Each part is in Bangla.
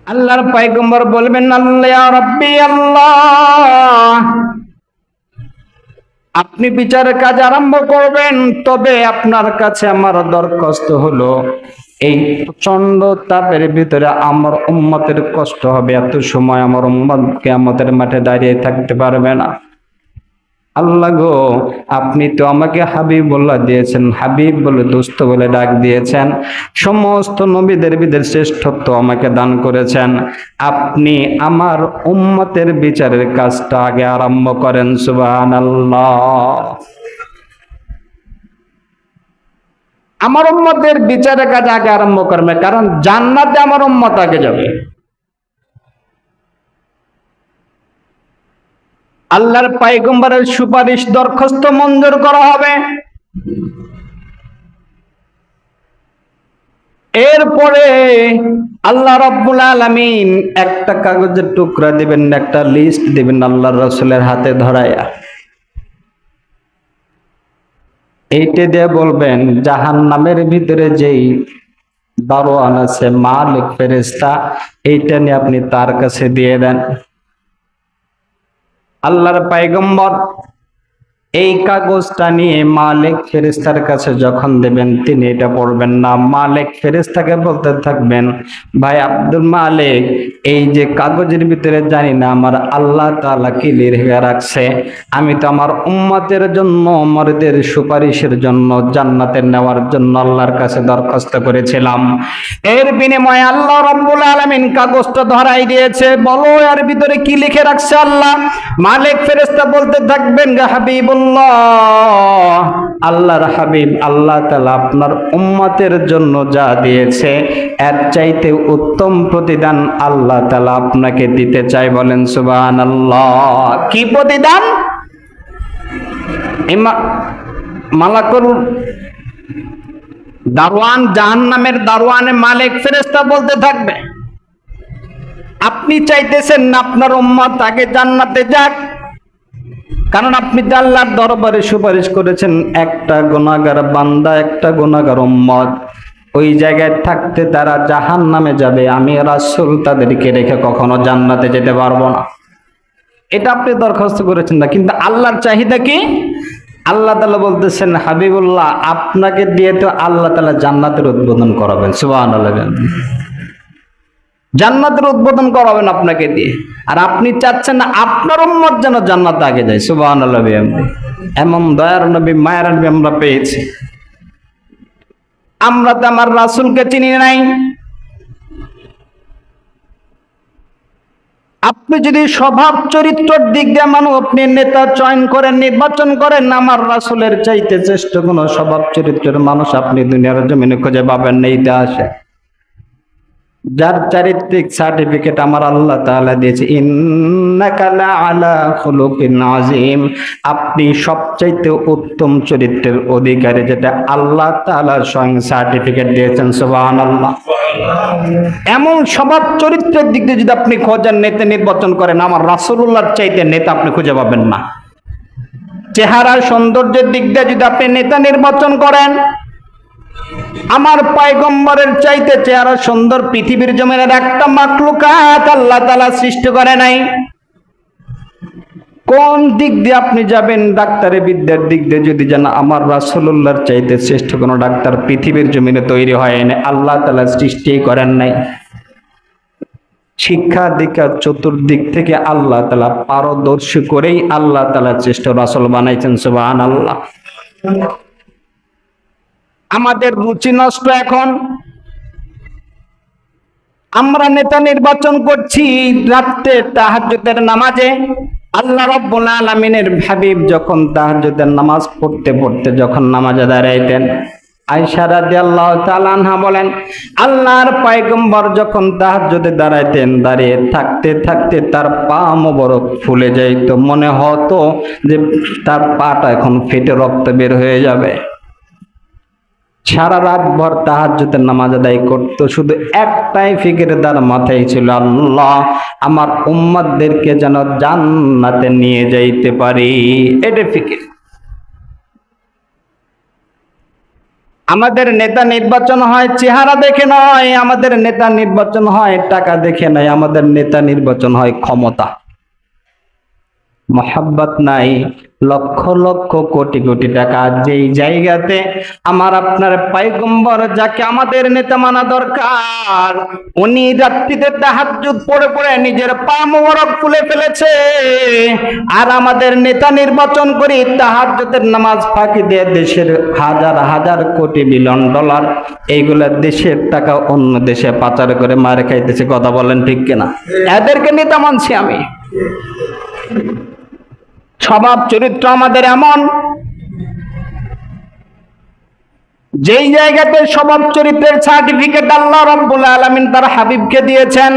আল্লাহর পয়গম্বর বলবেন, আল্লাহ ইয়া রাব্বি আল্লাহ, আপনি বিচারের কাজ আরম্ভ করবেন, তবে আপনার কাছে আমার দরখাস্ত হলো এই প্রচন্ড তাপের ভিতরে আমার উম্মতের কষ্ট হবে, এত সময় আমার উম্মত কিয়ামতের মাঠে দাঁড়িয়ে থাকতে পারবে না। আল্লাহ গো, আপনি তো আমাকে হাবিবুল্লাহ দিয়েছেন, হাবিব বলে দোস্ত বলে ডাক দিয়েছেন, সমস্ত নবীদের ভিতরে শ্রেষ্ঠত্ব আমাকে দান করেছেন। আপনি আমার উম্মতের বিচারের কাজটা আগে আরম্ভ করেন। সুবহানাল্লাহ। আমার উম্মতের বিচারের কাজ আগে আরম্ভ করবে, কারণ জান্নাতে আমার উম্মত আগে যাবে। আল্লাহর পয়গম্বরের সুপারিশ দরখাস্ত মঞ্জুর করা হবে। এরপরে আল্লাহ রাব্বুল আলামিন একটা কাগজের টুকরা দিবেন, একটা লিস্ট দিবেন আল্লাহর রাসূলের হাতে ধরায়া। এইটা দিয়ে বলবেন, জাহান্নামের ভিতরে যেই দারোয়ান আছে, মালিক ফেরেশতা, এইটা নিয়ে আপনি তার কাছে দিয়ে দেন। আল্লাহর পয়গম্বর এই কাগজটা নিয়ে মালিক ফেরেশতার কাছে যখন দেবেন, তিনি এটা পড়বেন না, মালিক ফেরেশতাকে বলতে থাকবেন, ভাই আব্দুল মালিক, এই যে কাগজের ভিতরে জানি না আমার আল্লাহ তাআলা কি লিখে রাখছে, আমি তো আমার উম্মতের জন্য, মরদের সুপারিশের জন্য, জান্নাতে নেওয়ার জন্য আল্লাহর কাছে দরখাস্ত করেছিলাম। এর বিনিময়ে আল্লাহ রাব্বুল আলামিন কাগজটা ধরাই দিয়েছে, বলো এর ভিতরে কি লিখে রাখছে আল্লাহ। মালিক ফেরেশতা বলতে থাকবেন, হাবিবুল্লাহ, আল্লাহর হাবিব, আল্লাহ তাআলা আপনার উম্মতের জন্য যা দিয়েছে এর চাইতে উত্তম প্রতিদান আল্লাহ তাআলা আপনাকে দিতে চাই। বলেন সুবহানাল্লাহ। কি প্রতিদান? মালাকুল দারওয়ান, জাহান্নামের দারওয়ানে মালিক ফেরেশতা বলতে থাকবে, আপনি চাইতেছেন না আপনার উম্মত আগে জান্নাতে যাক, কারণ আপনি আল্লাহর দরবারে সুপারিশ করেছেন একটা গুনাহগার বান্দা, একটা গুনাহগার উম্মত ওই জায়গায় থাকতে তারা জাহান্নামে যাবে, আমি রাসূল তাদেরকে রেখে কখনো জান্নাতে যেতে পারবো না। এটা আপনি দরখাস্ত করেছেন না, কিন্তু আল্লাহর চাহিদা কি? আল্লাহ তাআলা বলতেছেন, হাবিবুল্লাহ, আপনাকে দিয়ে তো আল্লাহ তাআলা জান্নাতের উদ্বোধন করাবেন। সুবহানাল্লাহ। জান্নাতের উদ্বোধন করাবেন আপনাকে দিয়ে, আর আপনি চাচ্ছেন না আপনার উম্মত যেন জান্নাতে আগে যায়। সুবহানাল্লাহ। এমন দয়ার নবী, মায়ের নবী আমরা পেয়েছি। আমরা তো আমার রাসূলকে চিনি নাই। আপনি যদি স্বভাব চরিত্রের দিক দিয়ে মানুষ আপনি নেতা চয়ন করেন, নির্বাচন করেন, আমার রাসূলের চাইতে শ্রেষ্ঠ কোন স্বভাব চরিত্রের মানুষ আপনি দুনিয়ার জমিনে খুঁজে পাবেন না ইতিহাসে। যার চারিত্রিক সার্টিফিকেট আমার আল্লাহ তাআলা দিয়েছে, ইন্নাকা লাআলা খুলুকিন আযীম, আপনি সবচাইতে উত্তম চরিত্রের অধিকারী, যেটা আল্লাহ তাআলা স্বয়ং সার্টিফিকেট দিয়েছেন। সুবহানাল্লাহ। এমন স্বভাব চরিত্রের দিক দিয়ে যদি আপনি খোঁজেন, নেতা নির্বাচন করেন, আমার রাসূলুল্লাহর চাইতে নেতা আপনি খুঁজে পাবেন না। চেহারা সৌন্দর্যের দিক দিয়ে যদি আপনি নেতা নির্বাচন করেন, আমার পয়গম্বরের চাইতে চেহারা সুন্দর পৃথিবীর জমিনের একটা মাখলুকাত আল্লাহ তাআলা সৃষ্টি করে নাই। কোন দিক দিয়ে আপনি যাবেন? ডাক্তারি বিদ্যার দিক দিয়ে যদি যান, আমার রাসূলুল্লাহর চাইতে শ্রেষ্ঠ কোনো ডাক্তার পৃথিবীর জমিনে তৈরি হয় নাই, আল্লাহ তাআলা সৃষ্টি করেন নাই। শিক্ষা দীক্ষা চতুর্দিক থেকে আল্লাহ তাআলা পারদর্শী করেই আল্লাহ তাআলা শ্রেষ্ঠ রাসূল বানাইছেন। সুবহানাল্লাহ। আমাদের রুচি নষ্ট। এখন আমরা নেতা নির্বাচন করছি রাতে তাহাজ্জুদের নামাজে। আল্লাহ রাব্বুল আলামিনের হাবিব যখন তাহাজ্জুদের নামাজ পড়তে পড়তে যখন নামাজে দাঁড়াইতেন, আয়েশা রাদিয়াল্লাহু তাআলা আনহা বলেন, আল্লাহর পয়গম্বর যখন তাহাজ্জুদে দাঁড়াইতেন, দাঁড়িয়ে থাকতে থাকতে তার পা মোবারক ফুলে যাইত, মনে হতো যে তার পাটা এখন ফেটে রক্ত বের হয়ে যাবে। সারা রাত ভর তাহাজ্জুদের নামাজ আদায় করত, শুধু একটাই ফিকির তার মাথায় ছিল, আল্লাহ আমার উম্মতদেরকে যেন জান্নাতে নিয়ে যাইতে পারি। এটা ফিকির। আমাদের নেতা নির্বাচন হয় চেহারা দেখে নয়, আমাদের নেতা নির্বাচন হয় টাকা দেখে নয়, আমাদের নেতা নির্বাচন হয় ক্ষমতা। মোহাব্বত নাই, লক্ষ লক্ষ কোটি কোটি টাকা যেই জায়গাতে আমার আপনার পয়গম্বর যাকে আমাদের নেতা মানা দরকার, উনি রাত্রিতে তাহাজ্জুদ পড়ে পড়ে নিজের পা মোবারক ফুলে ফেলেছে, আর আমাদের নেতা নির্বাচন করি তাহাজ্জুদের নামাজ ফাঁকি দিয়ে দেশের হাজার হাজার কোটি বিলিয়ন ডলার এইগুলা দেশের টাকা অন্য দেশে পাচার করে মারে খাইতেছে। কথা বলেন ঠিক কিনা? এদেরকে নেতা মানছি আমি। স্বভাব চরিত্র আমাদের এমন, যেই জায়গাতে স্বভাব চরিত্রের সার্টিফিকেট আল্লাহ রাব্বুল আলামিন তার হাবিবকে দিয়েছেন,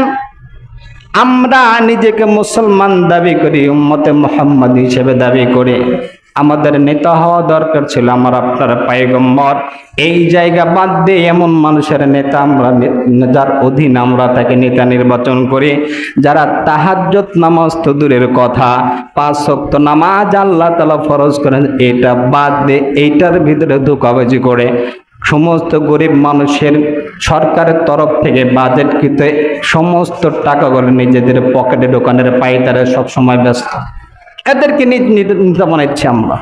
আমরা নিজেকে মুসলমান দাবি করি, উম্মতে মুহাম্মদ হিসেবে দাবি করি। আমাদের নেতা হওয়া দরকার ছিল আমার আপনার পয়গম্বর। এই জায়গা বাদ দিয়ে এমন মানুষের নেতা আমরা, যার অধীন আমরা তাকে নেতা নির্বাচন করি, যারা তাহাজ্জুদ নামাজ তো দূরের কথা, 5 ওয়াক্ত নামাজ আল্লাহ তাআলা ফরজ করেন এটা বাদ দিয়ে এইটার ভিতরে ধোঁকাবাজি করে সমস্ত গরিব মানুষের সরকারের তরফ থেকে বাজেটকৃত সমস্ত টাকাগুলো নিজেদের পকেটে ঢোকানোর পাইতারে সবসময় ব্যস্ত। এদেরকে নেতা বানাচ্ছি আমরা।